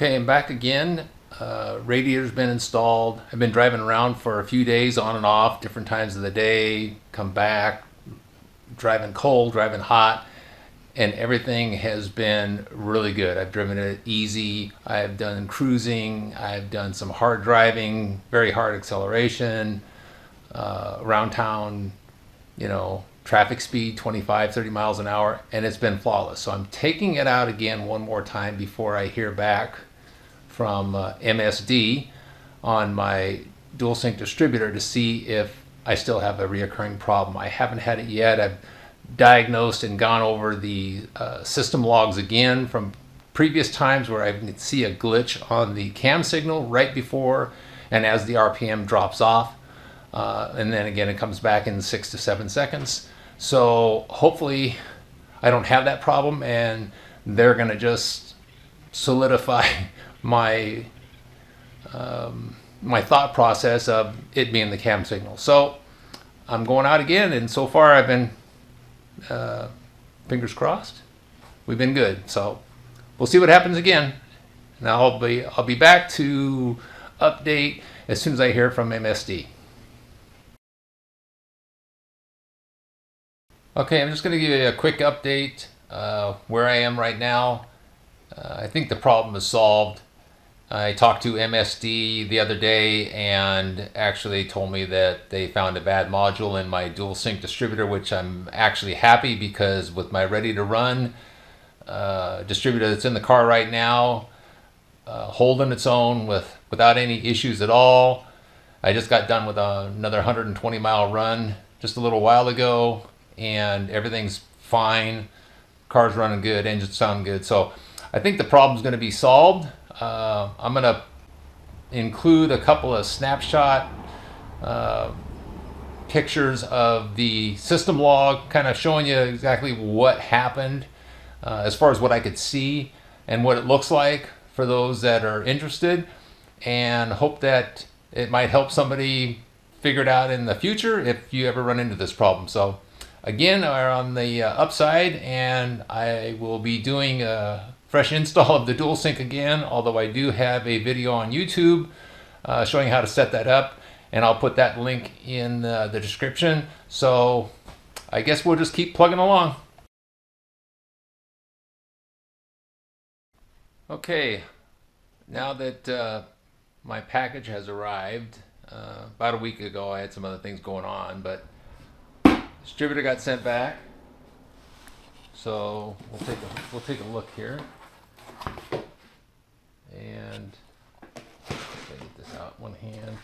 Okay, I'm back again. Radiator's been installed. I've been driving around for a few days on and off, different times of the day, come back, driving cold, driving hot, and everything has been really good. I've driven it easy. I've done cruising. I've done some hard driving, very hard acceleration, around town, traffic speed 25, 30 miles an hour, and it's been flawless. So I'm taking it out again one more time before I hear back from MSD on my Dual Sync Distributor to see if I still have a reoccurring problem. I haven't had it yet. I've diagnosed and gone over the system logs again from previous times where I can see a glitch on the cam signal right before and as the RPM drops off. And then again it comes back in 6 to 7 seconds. So hopefully I don't have that problem and they're going to just solidify my my thought process of it being the cam signal. So I'm going out again, and so far I've been fingers crossed, we've been good. So we'll see what happens again. Now I'll be back to update as soon as I hear from MSD. Okay, I'm just going to give you a quick update where I am right now. I think the problem is solved. I talked to MSD the other day and actually told me that they found a bad module in my Dual Sync Distributor, which I'm actually happy because with my Ready-To-Run distributor that's in the car right now, holding its own without any issues at all. I just got done with another 120 mile run just a little while ago and everything's fine. Car's running good, engines sound good. So I think the problem's going to be solved. I'm going to include a couple of snapshot pictures of the system log, kind of showing you exactly what happened as far as what I could see and what it looks like for those that are interested, and hope that it might help somebody figure it out in the future if you ever run into this problem. So again, we're on the upside, and I will be doing a fresh install of the Dual Sync again, although I do have a video on YouTube showing how to set that up, and I'll put that link in the description. So I guess we'll just keep plugging along. Okay, now that my package has arrived, about a week ago I had some other things going on, but distributor got sent back, so we'll take a look here. And let me get this out one hand.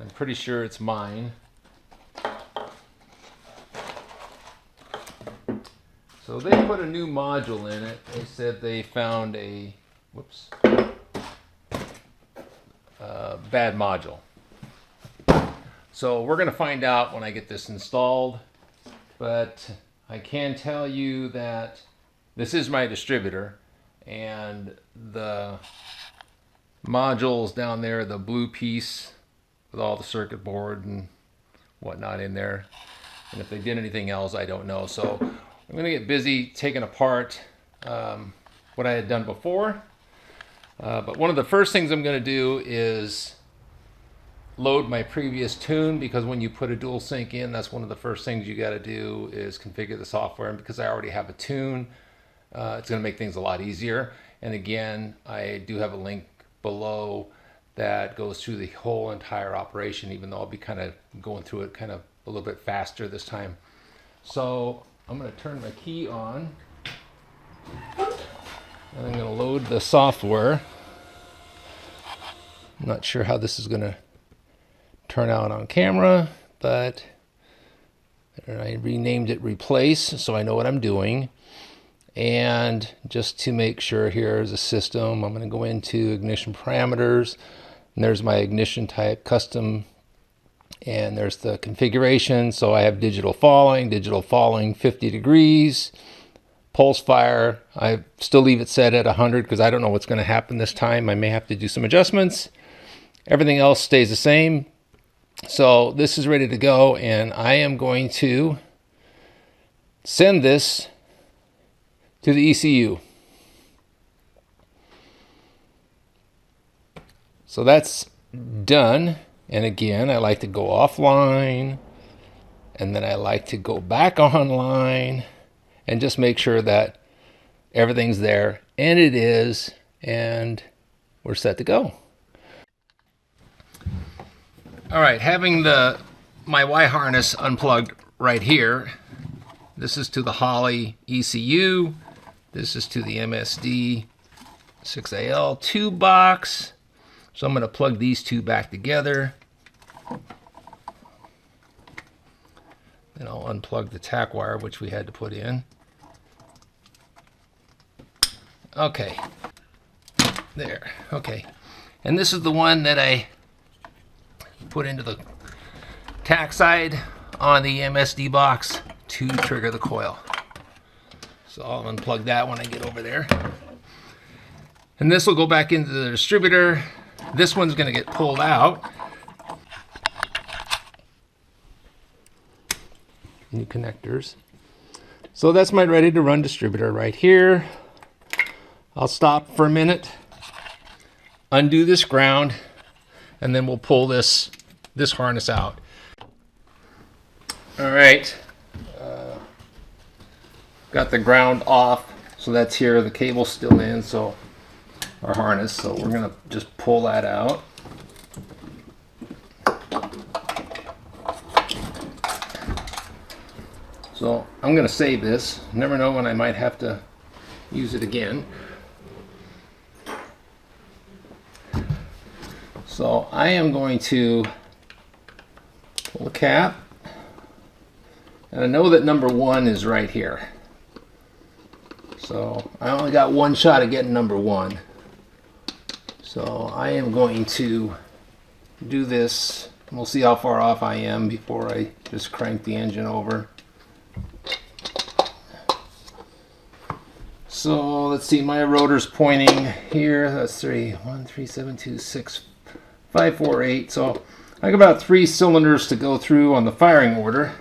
I'm pretty sure it's mine. So they put a new module in it. They said they found a bad module. So we're going to find out when I get this installed, but I can tell you that this is my distributor, and the modules down there, the blue piece with all the circuit board and whatnot in there, and if they did anything else I don't know. So I'm going to get busy taking apart what I had done before, but one of the first things I'm going to do is load my previous tune, because when you put a dual sync in, that's one of the first things you got to do is configure the software. And because I already have a tune, it's going to make things a lot easier. And again, I do have a link below that goes through the whole entire operation, even though I'll be kind of going through it kind of a little bit faster this time. So I'm going to turn my key on, and I'm going to load the software. I'm not sure how this is going to turn out on camera, but I renamed it Replace so I know what I'm doing. And just to make sure, here's a system. I'm going to go into ignition parameters, and there's my ignition type custom, and there's the configuration. So I have digital falling 50 degrees, pulse fire. I still leave it set at 100 because I don't know what's going to happen this time. I may have to do some adjustments. Everything else stays the same. So this is ready to go, and I am going to send this to the ECU. So that's done. And again, I like to go offline, and then I like to go back online and just make sure that everything's there, and it is, and we're set to go. All right, having my Y harness unplugged right here. This is to the Holley ECU. This is to the MSD 6AL 2 box. So I'm going to plug these two back together. Then I'll unplug the tack wire, which we had to put in. Okay. There. Okay. And this is the one that I put into the tack side on the MSD box to trigger the coil. So I'll unplug that when I get over there. And this will go back into the distributor. This one's going to get pulled out. New connectors. So that's my ready-to-run distributor right here. I'll stop for a minute, undo this ground, and then we'll pull this harness out. All right. Got the ground off, so that's here. The cable's still in, so our harness. So we're gonna just pull that out. So I'm gonna save this. Never know when I might have to use it again. So I am going to pull the cap, and I know that number 1 is right here. So I only got one shot at getting number 1. So I am going to do this, and we'll see how far off I am before I just crank the engine over. So let's see, my rotor's pointing here. That's 1, 3, 7, 2, 6, 5, 4, 8. So I got about 3 cylinders to go through on the firing order.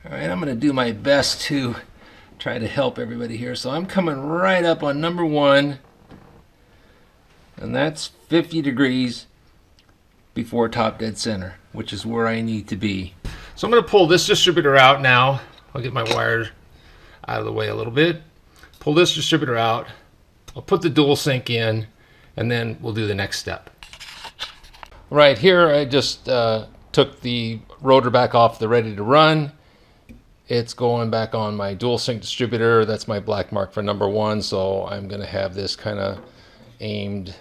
Alright, I'm going to do my best to try to help everybody here. So I'm coming right up on number 1, and that's 50 degrees before top dead center, which is where I need to be. So I'm going to pull this distributor out now. I'll get my wire out of the way a little bit. Pull this distributor out. I'll put the dual sync in, and then we'll do the next step. Right here, I just took the rotor back off the ready-to-run. It's going back on my dual sync distributor. That's my black mark for number 1. So I'm going to have this kind of aimed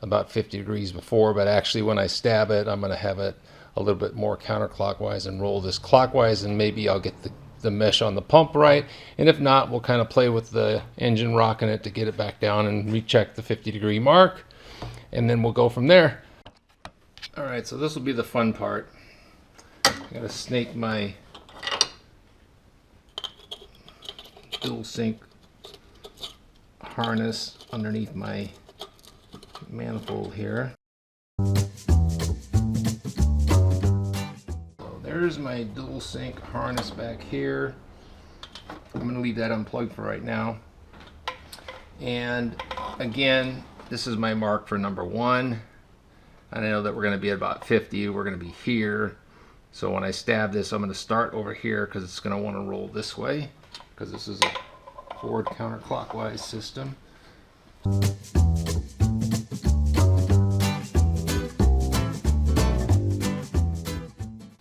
about 50 degrees before, but actually when I stab it, I'm going to have it a little bit more counterclockwise and roll this clockwise, and maybe I'll get the mesh on the pump right. And if not, we'll kind of play with the engine rocking it to get it back down and recheck the 50 degree mark, and then we'll go from there. All right, so this will be the fun part. I got to snake my dual sync harness underneath my manifold here. So there's my dual sync harness back here. I'm going to leave that unplugged for right now. And again, this is my mark for number 1. I know that we're going to be at about 50. We're going to be here. So when I stab this, I'm going to start over here because it's going to want to roll this way, because this is a forward counterclockwise system.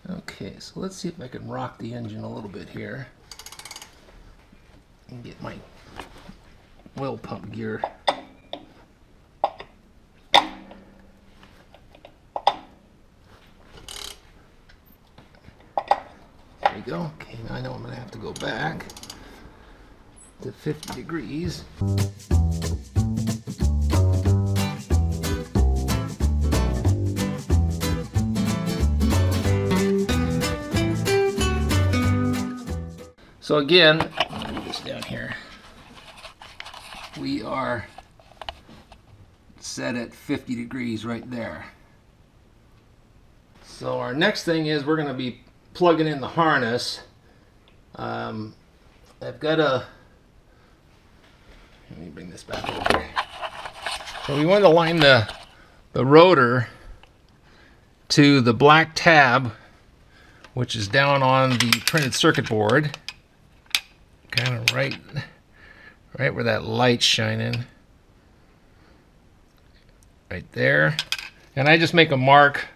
Okay, so let's see if I can rock the engine a little bit here and get my oil pump gear. There we go. Okay, now I know I'm going to have to go back to 50 degrees. So again, I'm going to do this down here. We are set at 50 degrees right there. So our next thing is we're going to be plugging in the harness. I've got a, let me bring this back over here. So we want to line the rotor to the black tab, which is down on the printed circuit board, kind of right where that light's shining, right there. And I just make a mark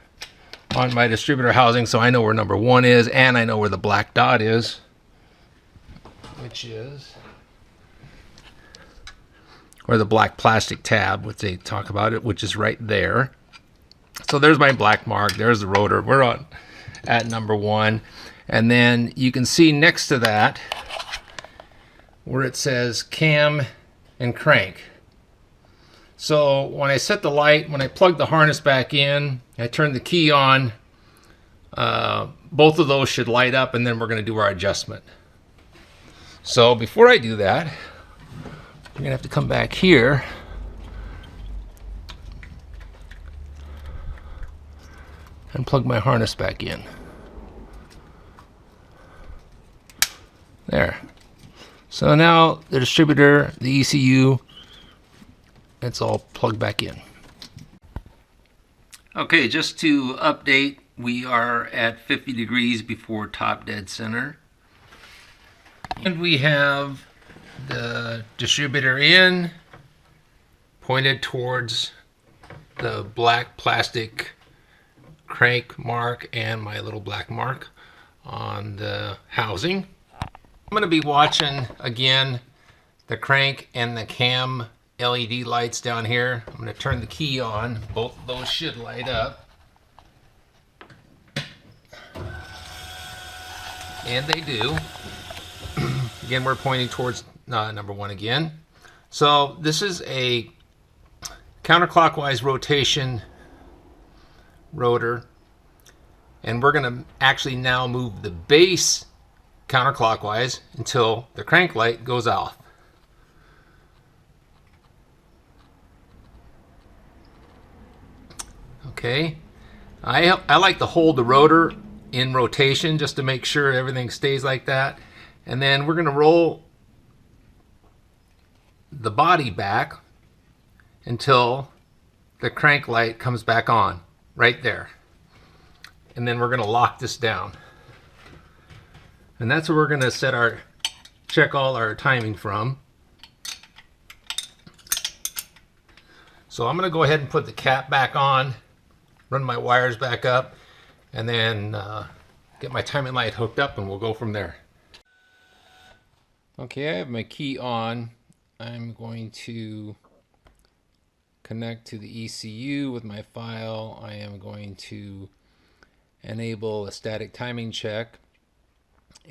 on my distributor housing so I know where number 1 is, and I know where the black dot is, which is, or the black plastic tab, which they talk about it, which is right there. So there's my black mark, there's the rotor. We're on at number 1. And then you can see next to that where it says cam and crank. So when I set the light, when I plug the harness back in, I turn the key on, both of those should light up, and then we're going to do our adjustment. So before I do that, you're going to have to come back here and plug my harness back in. There. So now the distributor, the ECU, it's all plugged back in. Okay, just to update, we are at 50 degrees before top dead center. And we have the distributor in, pointed towards the black plastic crank mark and my little black mark on the housing. I'm going to be watching again the crank and the cam LED lights down here. I'm going to turn the key on. Both of those should light up. And they do. Again, we're pointing towards number 1 again. So this is a counterclockwise rotation rotor. And we're going to actually now move the base counterclockwise until the crank light goes off. Okay, I like to hold the rotor in rotation just to make sure everything stays like that. And then we're going to roll the body back until the crank light comes back on, right there. And then we're going to lock this down. And that's where we're going to check all our timing from. So I'm going to go ahead and put the cap back on, run my wires back up, and then get my timing light hooked up, and we'll go from there. Okay, I have my key on. I'm going to connect to the ECU with my file. I am going to enable a static timing check,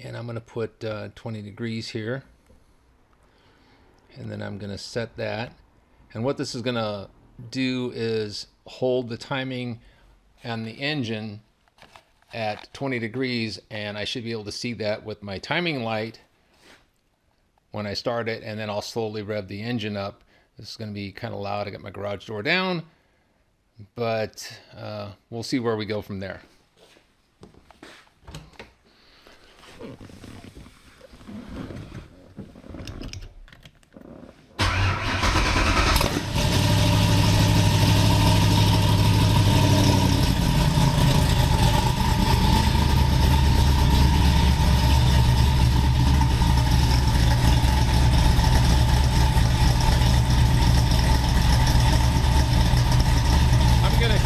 and I'm going to put 20 degrees here, and then I'm going to set that. And what this is going to do is hold the timing on the engine at 20 degrees, and I should be able to see that with my timing light when I start it, and then I'll slowly rev the engine up. This is going to be kind of loud. I got my garage door down, but we'll see where we go from there.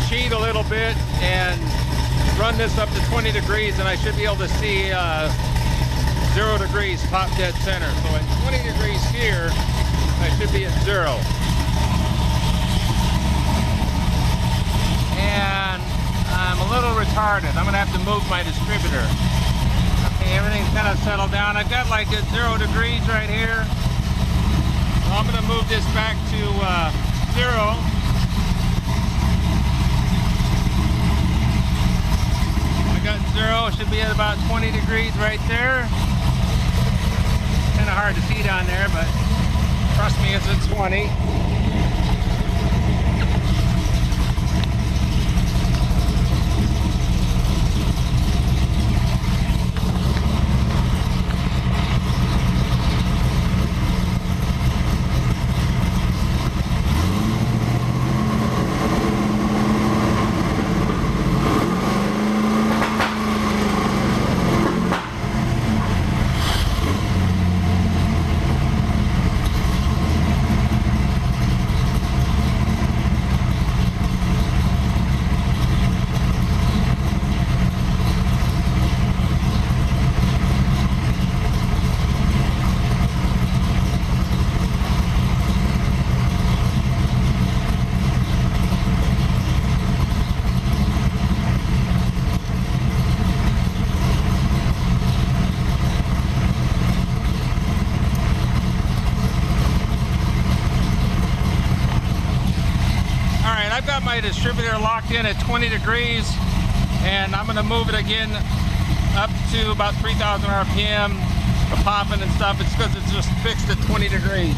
Cheat a little bit and run this up to 20 degrees, and I should be able to see 0 degrees top dead center. So at 20 degrees here, I should be at 0. And I'm a little retarded. I'm going to have to move my distributor. Okay, everything's kind of settled down. I've got like at 0 degrees right here. So I'm going to move this back to 0. Got 0, should be at about 20 degrees right there. Kind of hard to see down there, but trust me, it's at 20. my distributor locked in at 20 degrees, and I'm going to move it again up to about 3,000 RPM. The popping and stuff, it's because it's just fixed at 20 degrees.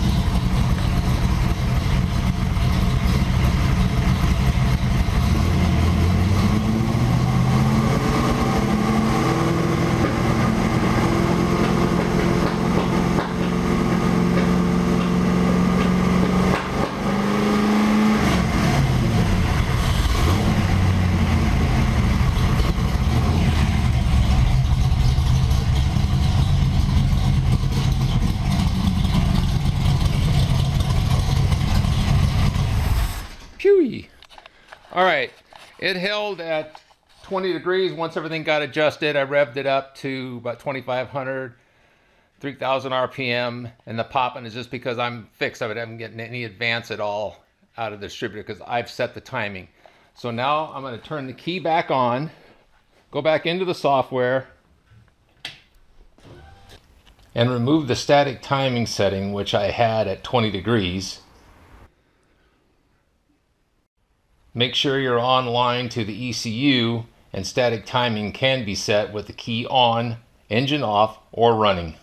All right, it held at 20 degrees. Once everything got adjusted, I revved it up to about 2,500, 3,000 RPM, and the popping is just because I'm fixed. I haven't getting any advance at all out of the distributor because I've set the timing. So now I'm going to turn the key back on, go back into the software, and remove the static timing setting, which I had at 20 degrees. Make sure you're online to the ECU, and static timing can be set with the key on, engine off, or running.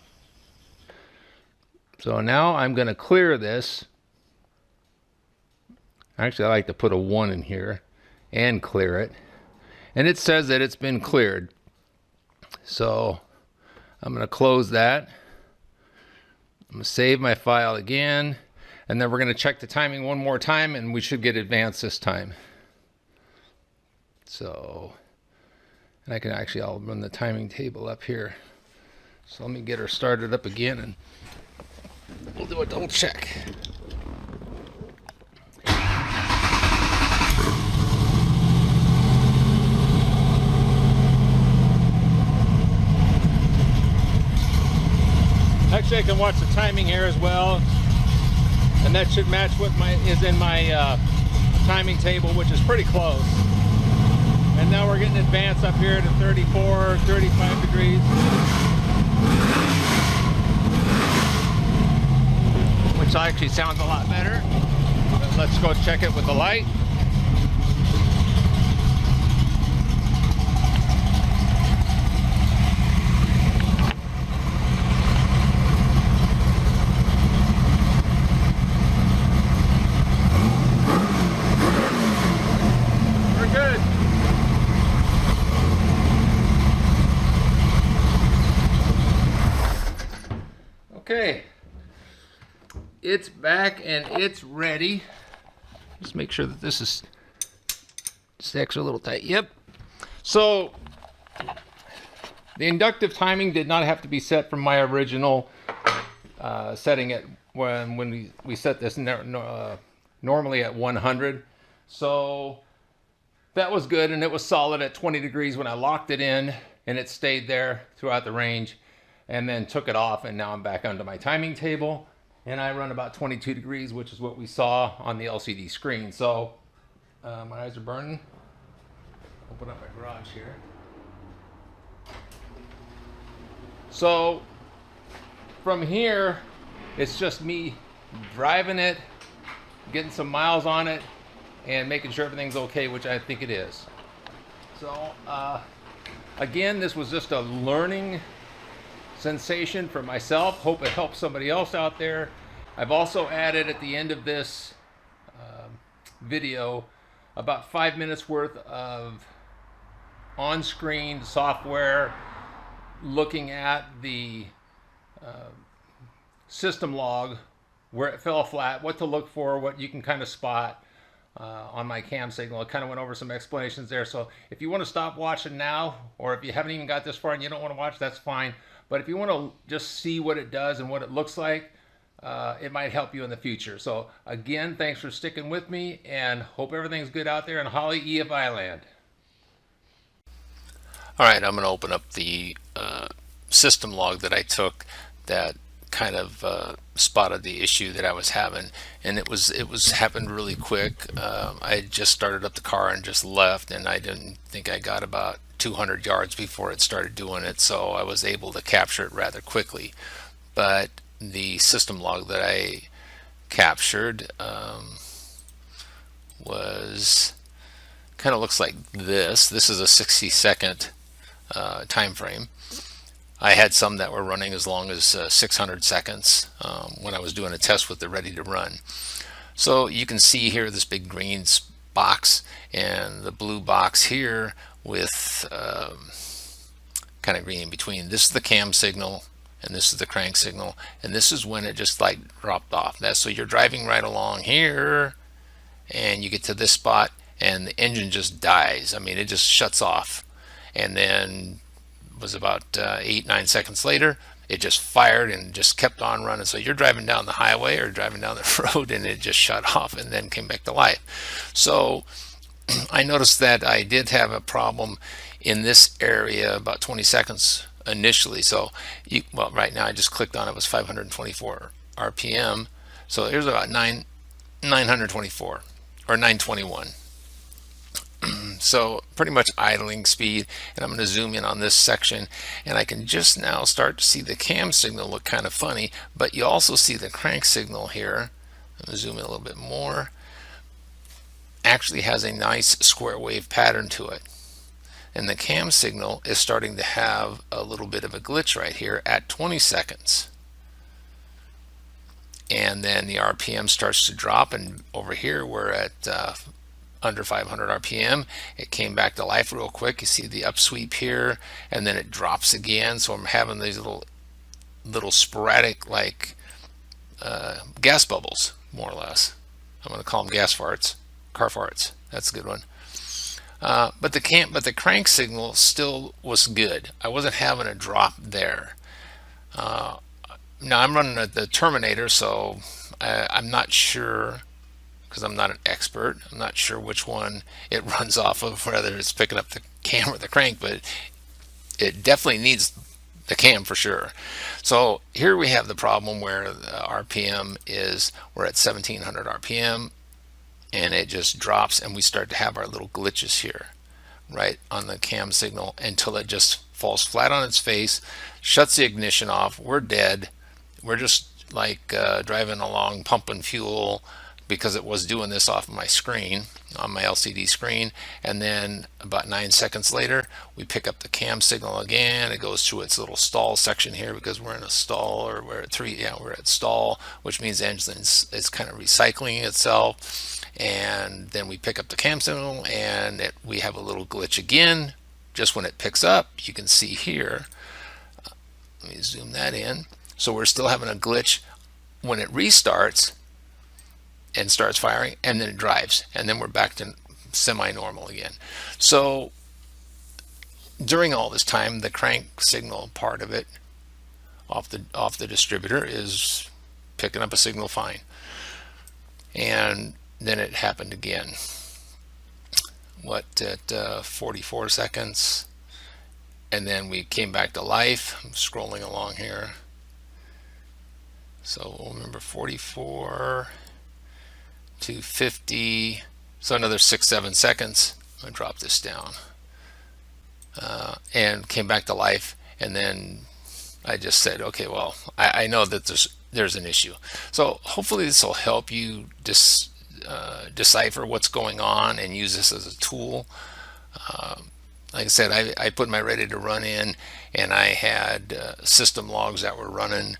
So now I'm going to clear this. Actually, I like to put a 1 in here and clear it. And it says that it's been cleared. So I'm going to close that. I'm going to save my file again. And then we're going to check the timing one more time, and we should get advanced this time. So, and I can actually, I'll run the timing table up here. So let me get her started up again, and we'll do a double check. Actually, I can watch the timing here as well. And that should match what is in my timing table, which is pretty close. And now we're getting advanced up here to 34, 35 degrees. Which actually sounds a lot better. But let's go check it with the light. Okay, it's back and it's ready. Just make sure that this stacks are a little tight. Yep. So the inductive timing did not have to be set from my original setting it when we set this normally at 100. So that was good, and it was solid at 20 degrees when I locked it in, and it stayed there throughout the range. And then took it off, and now I'm back onto my timing table, and I run about 22 degrees, which is what we saw on the LCD screen. So my eyes are burning. Open up my garage here. So from here, it's just me driving it, getting some miles on it, and making sure everything's okay, which I think it is. So again, this was just a learning sensation for myself. Hope it helps somebody else out there. I've also added at the end of this video about 5 minutes worth of on-screen software looking at the system log, where it fell flat, what to look for, what you can kind of spot on my cam signal. I kind of went over some explanations there. So if you want to stop watching now, or if you haven't even got this far and you don't want to watch, that's fine. But if you want to just see what it does and what it looks like, it might help you in the future. So again, thanks for sticking with me, and hope everything's good out there in Holley EFI land. All right, I'm going to open up the system log that I took that kind of spotted the issue that I was having, and it was happened really quick. I had just started up the car and just left, and I didn't think I got about 200 yards before it started doing it, so I was able to capture it rather quickly. But the system log that I captured was kind of looks like this. This is a 60-second time frame. I had some that were running as long as 600 seconds when I was doing a test with the Ready-to-Run. So you can see here this big green box and the blue box here with kind of green in between. This is the cam signal and this is the crank signal, and this is when it just like dropped off. So you're driving right along here and you get to this spot and the engine just dies. I mean, it just shuts off, and then was about 8-9 seconds later it just fired and just kept on running. So you're driving down the highway or driving down the road and it just shut off and then came back to life. So I noticed that I did have a problem in this area about 20 seconds initially. So well, right now I just clicked on it, was 524 RPM. So here's about 924 or 921. So pretty much idling speed, and I'm going to zoom in on this section, and I can just now start to see the cam signal look kind of funny, but you also see the crank signal here. I'm going to zoom in a little bit more. Actually has a nice square wave pattern to it, and the cam signal is starting to have a little bit of a glitch right here at 20 seconds. And then the RPM starts to drop, and over here we're at under 500 RPM. It came back to life real quick. You see the upsweep here, and then it drops again. So I'm having these little sporadic like gas bubbles, more or less. I'm going to call them gas farts, car farts. That's a good one. But the crank signal still was good. I wasn't having a drop there. Now I'm running the Terminator, so I'm not sure, because I'm not an expert. I'm not sure which one it runs off of, whether it's picking up the cam or the crank, but it definitely needs the cam for sure. So here we have the problem where the RPM we're at 1700 RPM, and it just drops, and we start to have our little glitches here right on the cam signal until it just falls flat on its face, shuts the ignition off. We're dead. We're just like driving along pumping fuel, because it was doing this off of my screen, on my LCD screen. And then about 9 seconds later we pick up the cam signal again. It goes through its little stall section here, because we're in a stall, or we're at stall, which means the engine is kind of recycling itself. And then we pick up the cam signal, and we have a little glitch again just when it picks up. You can see here, let me zoom that in. So we're still having a glitch when it restarts and starts firing, and then it drives, and then we're back to semi-normal again. So during all this time, the crank signal part of it off the distributor is picking up a signal fine, and then it happened again. At 44 seconds, and then we came back to life. I'm scrolling along here. So we'll remember 44 to 50, so another 6-7 seconds. I'm gonna drop this down, and came back to life. And then I just said, okay, well, I know that there's an issue. So hopefully this will help you decipher what's going on and use this as a tool. Like I said, I put my Ready-to-Run in, and I had system logs that were running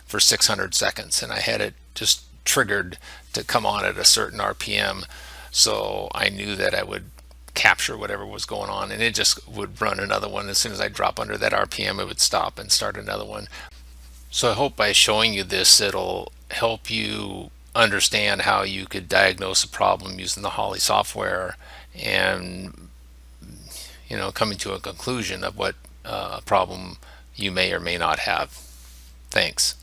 for 600 seconds, and I had it just triggered to come on at a certain RPM, so I knew that I would capture whatever was going on, and it just would run another one. As soon as I drop under that RPM, it would stop and start another one. So I hope by showing you this, it'll help you understand how you could diagnose a problem using the Holley software, and coming to a conclusion of what problem you may or may not have. Thanks.